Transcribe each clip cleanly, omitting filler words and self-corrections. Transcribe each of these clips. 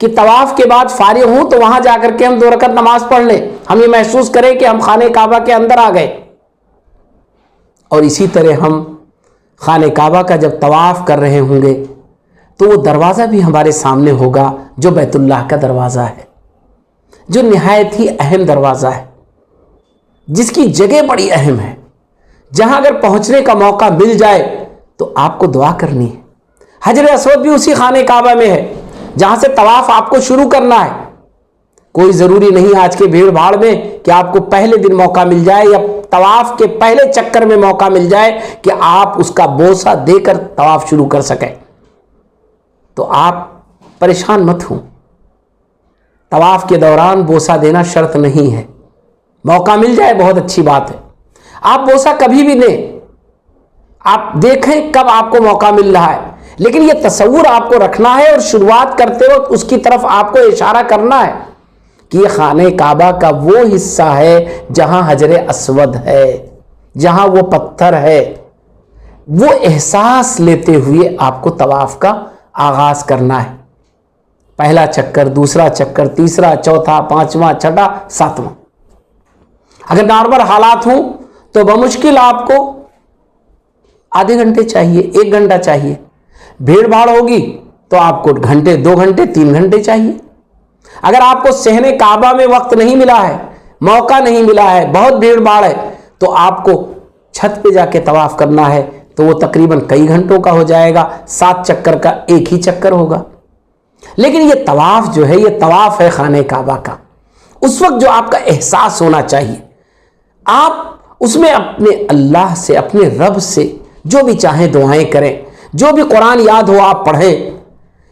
کہ طواف کے بعد فارغ ہوں تو وہاں جا کر کے ہم 2 رکعت نماز پڑھ لیں, ہم یہ محسوس کریں کہ ہم خانہ کعبہ کے اندر آ گئے. اور اسی طرح ہم خانہ کعبہ کا جب طواف کر رہے ہوں گے تو وہ دروازہ بھی ہمارے سامنے ہوگا جو بیت اللہ کا دروازہ ہے, جو نہایت ہی اہم دروازہ ہے, جس کی جگہ بڑی اہم ہے, جہاں اگر پہنچنے کا موقع مل جائے تو آپ کو دعا کرنی ہے. حجر اسود بھی اسی خانہ کعبہ میں ہے جہاں سے طواف آپ کو شروع کرنا ہے. کوئی ضروری نہیں آج کے بھیڑ بھاڑ میں کہ آپ کو پہلے دن موقع مل جائے یا طواف کے پہلے چکر میں موقع مل جائے کہ آپ اس کا بوسہ دے کر طواف شروع کر سکیں. تو آپ پریشان مت ہوں, طواف کے دوران بوسہ دینا شرط نہیں ہے, موقع مل جائے بہت اچھی بات ہے. آپ بوسہ کبھی بھی دیں, آپ دیکھیں کب آپ کو موقع مل رہا ہے, لیکن یہ تصور آپ کو رکھنا ہے اور شروعات کرتے وقت اس کی طرف آپ کو اشارہ کرنا ہے کہ یہ خانہ کعبہ کا وہ حصہ ہے جہاں حجر اسود ہے, جہاں وہ پتھر ہے. وہ احساس لیتے ہوئے آپ کو طواف کا آغاز کرنا ہے. پہلا چکر, دوسرا چکر, تیسرا, چوتھا, پانچواں, چھٹا, ساتواں. اگر نارمل حالات ہوں تو بمشکل آپ کو آدھے گھنٹے چاہیے, 1 گھنٹہ چاہیے. بھیڑ بھاڑ ہوگی تو آپ کو گھنٹے, 2 گھنٹے, 3 گھنٹے چاہیے. اگر آپ کو صحن کعبہ میں وقت نہیں ملا ہے, موقع نہیں ملا ہے, بہت بھیڑ بھاڑ ہے, تو آپ کو چھت پہ جا کے طواف کرنا ہے تو وہ تقریباً کئی گھنٹوں کا ہو جائے گا. 7 چکر کا 1 ہی چکر ہوگا. لیکن یہ طواف جو ہے, یہ طواف ہے خانہ کعبہ کا. اس وقت جو آپ کا احساس ہونا چاہیے, آپ اس میں اپنے اللہ سے, اپنے رب سے جو بھی چاہیں دعائیں کریں, جو بھی قرآن یاد ہو آپ پڑھیں.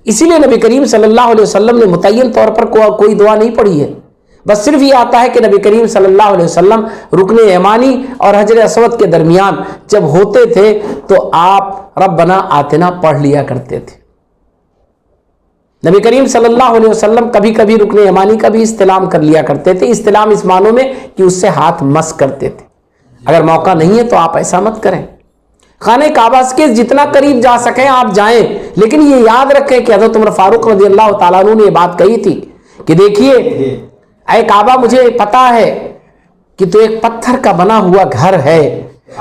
اسی لیے نبی کریم صلی اللہ علیہ وسلم نے متعین طور پر کوئی دعا نہیں پڑھی ہے, بس صرف یہ آتا ہے کہ نبی کریم صلی اللہ علیہ وسلم رکن یمانی اور حجر اسود کے درمیان جب ہوتے تھے تو آپ ربنا آتنا پڑھ لیا کرتے تھے. نبی کریم صلی اللہ علیہ وسلم کبھی کبھی رکن یمانی کا بھی استلام کر لیا کرتے تھے. استلام اس معنوں میں کہ اس سے ہاتھ مس کرتے تھے. اگر موقع نہیں ہے تو آپ ایسا مت کریں. خانہ کعبہ کے جتنا قریب جا سکیں آپ جائیں, لیکن یہ یاد رکھیں کہ حضرت عمر فاروق رضی اللہ تعالیٰ عنہ نے یہ بات کہی تھی کہ دیکھیے اے کعبہ, مجھے پتا ہے کہ تو ایک پتھر کا بنا ہوا گھر ہے,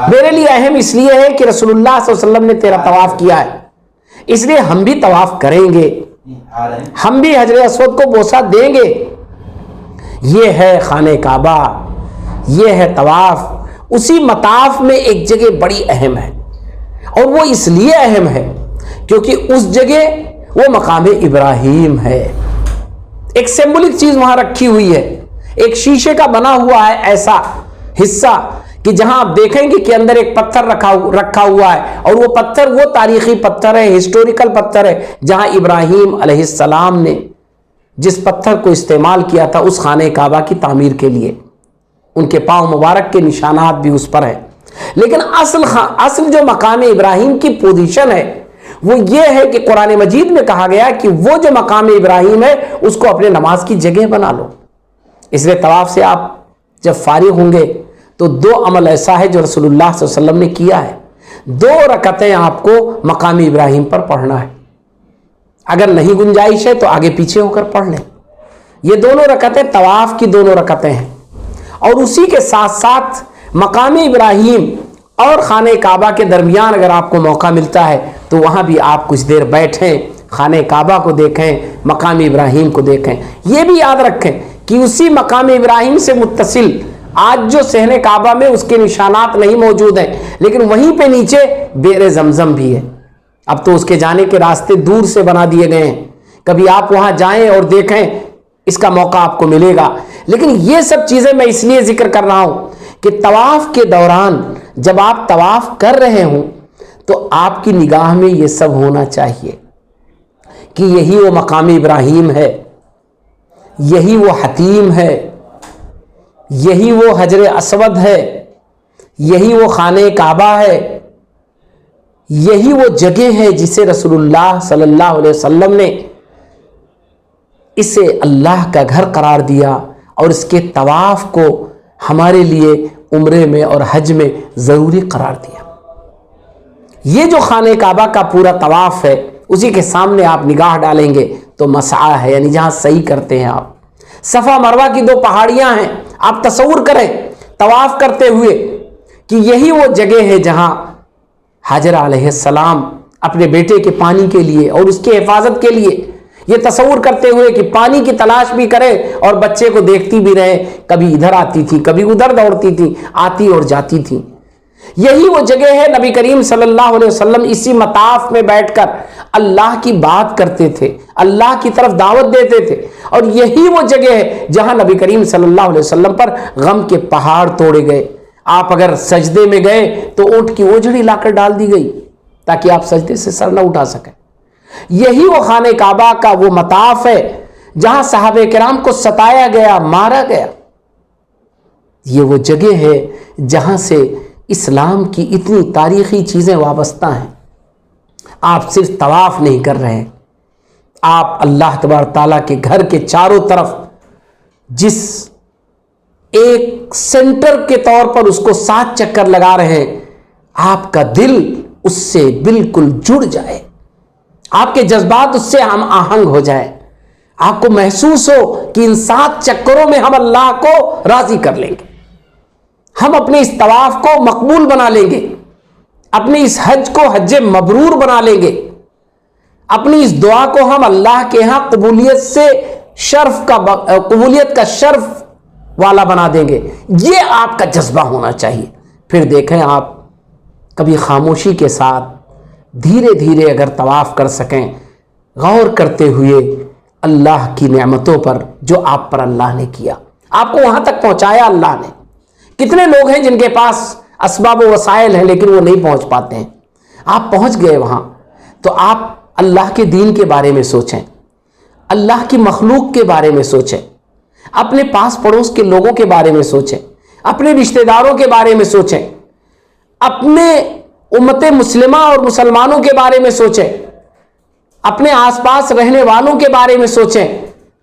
میرے لیے اہم اس لیے ہے کہ رسول اللہ صلی اللہ علیہ وسلم نے تیرا طواف کیا ہے, اس لیے ہم بھی طواف کریں گے, ہم بھی حجر اسود کو بوسہ دیں گے. یہ ہے خانہ کعبہ, یہ ہے طواف. اسی مطاف میں ایک جگہ بڑی اہم ہے, اور وہ اس لیے اہم ہے کیونکہ اس جگہ وہ مقام ابراہیم ہے. ایک سمبولک چیز وہاں رکھی ہوئی ہے, ایک شیشے کا بنا ہوا ہے ایسا حصہ کہ جہاں آپ دیکھیں گے کہ اندر ایک پتھر رکھا ہوا ہے, اور وہ پتھر وہ تاریخی پتھر ہے, ہسٹوریکل پتھر ہے, جہاں ابراہیم علیہ السلام نے جس پتھر کو استعمال کیا تھا اس خانہ کعبہ کی تعمیر کے لیے, ان کے پاؤں مبارک کے نشانات بھی اس پر ہیں. لیکن اصل جو مقام ابراہیم کی پوزیشن ہے وہ یہ ہے کہ قرآن مجید میں کہا گیا کہ وہ جو مقام ابراہیم ہے اس کو اپنے نماز کی جگہ بنا لو. اس لیے طواف سے آپ جب فارغ ہوں گے تو 2 عمل ایسا ہے جو رسول اللہ صلی اللہ علیہ وسلم نے کیا ہے. 2 رکعتیں آپ کو مقام ابراہیم پر پڑھنا ہے. اگر نہیں گنجائش ہے تو آگے پیچھے ہو کر پڑھ لیں. یہ دونوں رکعتیں طواف کی 2 رکعتیں ہیں, اور اسی کے ساتھ ساتھ مقام ابراہیم اور خانہ کعبہ کے درمیان اگر آپ کو موقع ملتا ہے تو وہاں بھی آپ کچھ دیر بیٹھیں, خانہ کعبہ کو دیکھیں, مقام ابراہیم کو دیکھیں. یہ بھی یاد رکھیں کہ اسی مقام ابراہیم سے متصل آج جو صحن کعبہ میں اس کے نشانات نہیں موجود ہیں, لیکن وہیں پہ نیچے بئر زمزم بھی ہے. اب تو اس کے جانے کے راستے دور سے بنا دیے گئے ہیں, کبھی آپ وہاں جائیں اور دیکھیں, اس کا موقع آپ کو ملے گا. لیکن یہ سب چیزیں میں اس لیے ذکر کر رہا ہوں کہ طواف کے دوران جب آپ طواف کر رہے ہوں تو آپ کی نگاہ میں یہ سب ہونا چاہیے کہ یہی وہ مقام ابراہیم ہے, یہی وہ حتیم ہے, یہی وہ حجر اسود ہے, یہی وہ خانہ کعبہ ہے, یہی وہ جگہ ہے جسے رسول اللہ صلی اللہ علیہ وسلم نے اسے اللہ کا گھر قرار دیا, اور اس کے طواف کو ہمارے لیے عمرے میں اور حج میں ضروری قرار دیا. یہ جو خانہ کعبہ کا پورا طواف ہے اسی کے سامنے آپ نگاہ ڈالیں گے تو مسعی ہے، یعنی جہاں صحیح کرتے ہیں آپ۔ صفا مروہ کی 2 پہاڑیاں ہیں، آپ تصور کریں طواف کرتے ہوئے کہ یہی وہ جگہ ہے جہاں حاجرہ علیہ السلام اپنے بیٹے کے پانی کے لیے اور اس کی حفاظت کے لیے، یہ تصور کرتے ہوئے کہ پانی کی تلاش بھی کرے اور بچے کو دیکھتی بھی رہے، کبھی ادھر آتی تھی کبھی ادھر دوڑتی تھی، آتی اور جاتی تھی، یہی وہ جگہ ہے۔ نبی کریم صلی اللہ علیہ وسلم اسی مطاف میں بیٹھ کر اللہ کی بات کرتے تھے، اللہ کی طرف دعوت دیتے تھے، اور یہی وہ جگہ ہے جہاں نبی کریم صلی اللہ علیہ وسلم پر غم کے پہاڑ توڑے گئے۔ آپ اگر سجدے میں گئے تو اونٹ کی اوجھڑی لا کر ڈال دی گئی تاکہ آپ سجدے سے سر نہ اٹھا سکیں۔ یہی وہ خانہ کعبہ کا وہ مطاف ہے جہاں صحابہ کرام کو ستایا گیا، مارا گیا۔ یہ وہ جگہ ہے جہاں سے اسلام کی اتنی تاریخی چیزیں وابستہ ہیں۔ آپ صرف طواف نہیں کر رہے، آپ اللہ تبارک تعالیٰ کے گھر کے چاروں طرف جس ایک سینٹر کے طور پر اس کو 7 چکر لگا رہے ہیں، آپ کا دل اس سے بالکل جڑ جائے، آپ کے جذبات اس سے ہم آہنگ ہو جائے، آپ کو محسوس ہو کہ ان 7 چکروں میں ہم اللہ کو راضی کر لیں گے، ہم اپنے اس طواف کو مقبول بنا لیں گے، اپنے اس حج کو حج مبرور بنا لیں گے، اپنی اس دعا کو ہم اللہ کے ہاں قبولیت کا شرف والا بنا دیں گے۔ یہ آپ کا جذبہ ہونا چاہیے۔ پھر دیکھیں آپ کبھی خاموشی کے ساتھ دھیرے دھیرے اگر طواف کر سکیں، غور کرتے ہوئے اللہ کی نعمتوں پر جو آپ پر اللہ نے کیا، آپ کو وہاں تک پہنچایا اللہ نے۔ کتنے لوگ ہیں جن کے پاس اسباب و وسائل ہیں لیکن وہ نہیں پہنچ پاتے ہیں، آپ پہنچ گئے وہاں، تو آپ اللہ کے دین کے بارے میں سوچیں، اللہ کی مخلوق کے بارے میں سوچیں، اپنے پاس پڑوس کے لوگوں کے بارے میں سوچیں، اپنے رشتہ داروں کے بارے میں سوچیں، اپنے امت مسلمہ اور مسلمانوں کے بارے میں سوچیں، اپنے آس پاس رہنے والوں کے بارے میں سوچیں،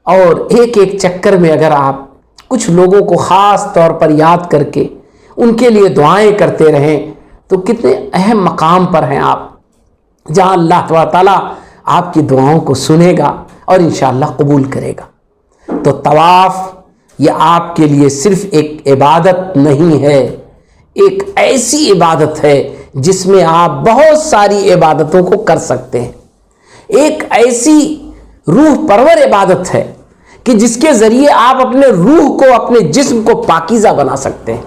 اور ایک ایک چکر میں اگر آپ کچھ لوگوں کو خاص طور پر یاد کر کے ان کے لیے دعائیں کرتے رہیں تو کتنے اہم مقام پر ہیں آپ، جہاں اللہ تعالیٰ آپ کی دعاؤں کو سنے گا اور انشاءاللہ قبول کرے گا۔ تو طواف یہ آپ کے لیے صرف ایک عبادت نہیں ہے، ایک ایسی عبادت ہے جس میں آپ بہت ساری عبادتوں کو کر سکتے ہیں، ایک ایسی روح پرور عبادت ہے کہ جس کے ذریعے آپ اپنے روح کو، اپنے جسم کو پاکیزہ بنا سکتے ہیں،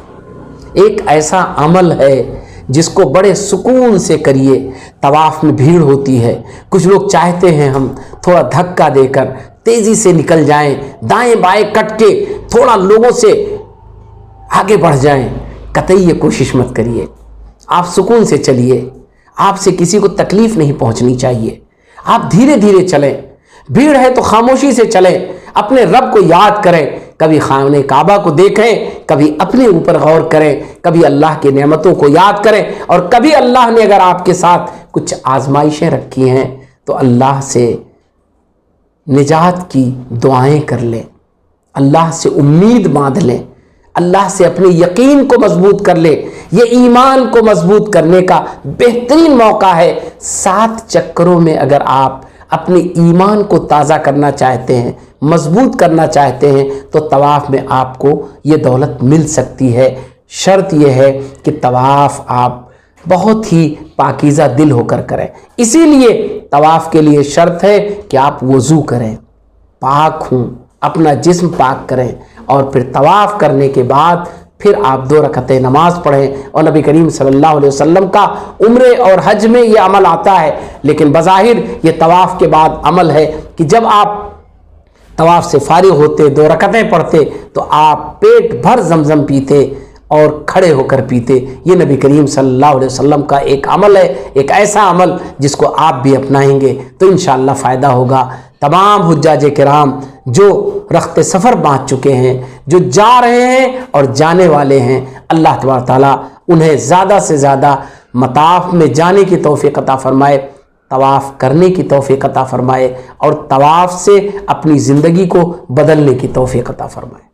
ایک ایسا عمل ہے جس کو بڑے سکون سے کریے۔ طواف میں بھیڑ ہوتی ہے، کچھ لوگ چاہتے ہیں ہم تھوڑا دھکا دے کر تیزی سے نکل جائیں، دائیں بائیں کٹ کے تھوڑا لوگوں سے آگے بڑھ جائیں، قطعی یہ کوشش مت کریے، آپ سکون سے چلیے، آپ سے کسی کو تکلیف نہیں پہنچنی چاہیے، آپ دھیرے دھیرے چلیں، بھیڑ ہے تو خاموشی سے چلیں، اپنے رب کو یاد کریں، کبھی خانہ کعبہ کو دیکھیں، کبھی اپنے اوپر غور کریں، کبھی اللہ کی نعمتوں کو یاد کریں، اور کبھی اللہ نے اگر آپ کے ساتھ کچھ آزمائشیں رکھی ہیں تو اللہ سے نجات کی دعائیں کر لیں، اللہ سے امید باندھ لیں، اللہ سے اپنے یقین کو مضبوط کر لیں۔ یہ ایمان کو مضبوط کرنے کا بہترین موقع ہے۔ 7 چکروں میں اگر آپ اپنے ایمان کو تازہ کرنا چاہتے ہیں، مضبوط کرنا چاہتے ہیں، تو طواف میں آپ کو یہ دولت مل سکتی ہے۔ شرط یہ ہے کہ طواف آپ بہت ہی پاکیزہ دل ہو کر کریں۔ اسی لیے طواف کے لیے شرط ہے کہ آپ وضو کریں، پاک ہوں، اپنا جسم پاک کریں، اور پھر طواف کرنے کے بعد پھر آپ 2 رکعتیں نماز پڑھیں۔ اور نبی کریم صلی اللہ علیہ وسلم کا عمرے اور حج میں یہ عمل آتا ہے، لیکن بظاہر یہ طواف کے بعد عمل ہے کہ جب آپ طواف سے فارغ ہوتے، 2 رکعتیں پڑھتے، تو آپ پیٹ بھر زمزم پیتے اور کھڑے ہو کر پیتے۔ یہ نبی کریم صلی اللہ علیہ وسلم کا ایک عمل ہے، ایک ایسا عمل جس کو آپ بھی اپنائیں گے تو انشاءاللہ فائدہ ہوگا۔ تمام حجاج کرام جو رخت سفر باندھ چکے ہیں، جو جا رہے ہیں اور جانے والے ہیں، اللہ تبارک تعالیٰ انہیں زیادہ سے زیادہ مطاف میں جانے کی توفیق عطا فرمائے، طواف کرنے کی توفیق عطا فرمائے، اور طواف سے اپنی زندگی کو بدلنے کی توفیق عطا فرمائے۔